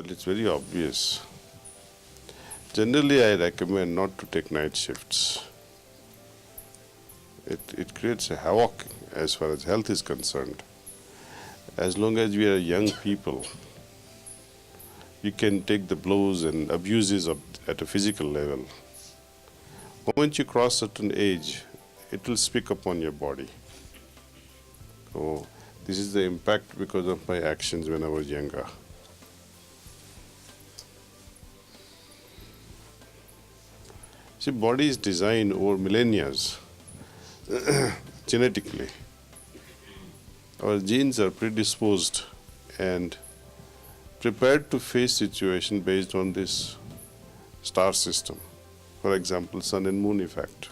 Well, it's very obvious. Generally, I recommend not to take night shifts. It creates a havoc as far as health is concerned. As long as we are young people, you can take the blows and abuses at a physical level. Once you cross certain age, it will speak upon your body. So this is the impact because of my actions when I was younger. See, body is designed over millennia, genetically. Our genes are predisposed and prepared to face situation based on this star system. For example, sun and moon effect,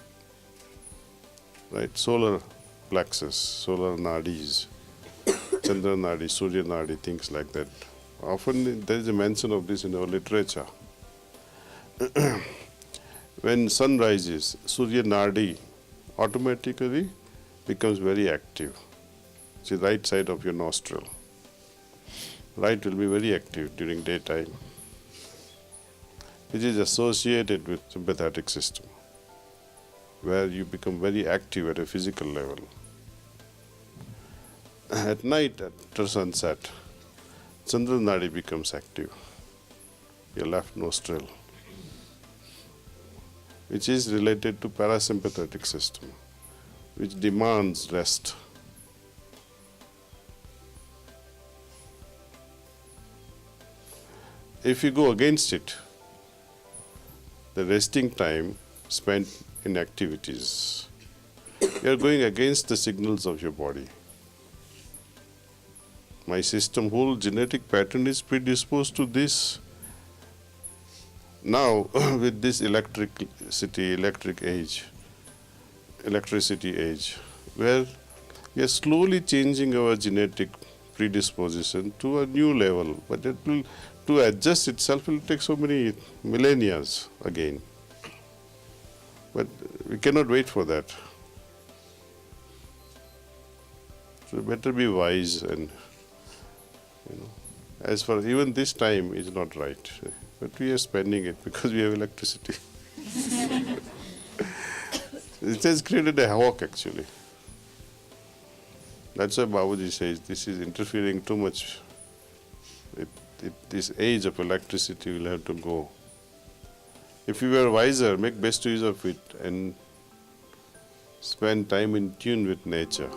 right? Solar plexus, solar nadis, Chandra nadi, Surya nadi, things like that. Often there is a mention of this in our literature. When sun rises, Surya nadi automatically becomes very active. It's the right side of your nostril. Light will be very active during daytime, which is associated with sympathetic system, where you become very active at a physical level. At night, after sunset, Chandra nadi becomes active, your left nostril, which is related to parasympathetic system, which demands rest. If you go against it, the resting time spent in activities, you are going against the signals of your body. My system, whole genetic pattern is predisposed to this. Now, with this electricity age, where we are slowly changing our genetic predisposition to a new level, but it will, to adjust itself, will take so many millennia again. But we cannot wait for that. So better be wise, and as far even this time is not right, but we are spending it because we have electricity. It has created a havoc actually. That's why Babaji says this is interfering too much. This age of electricity will have to go. If you were wiser, make best use of it and spend time in tune with nature.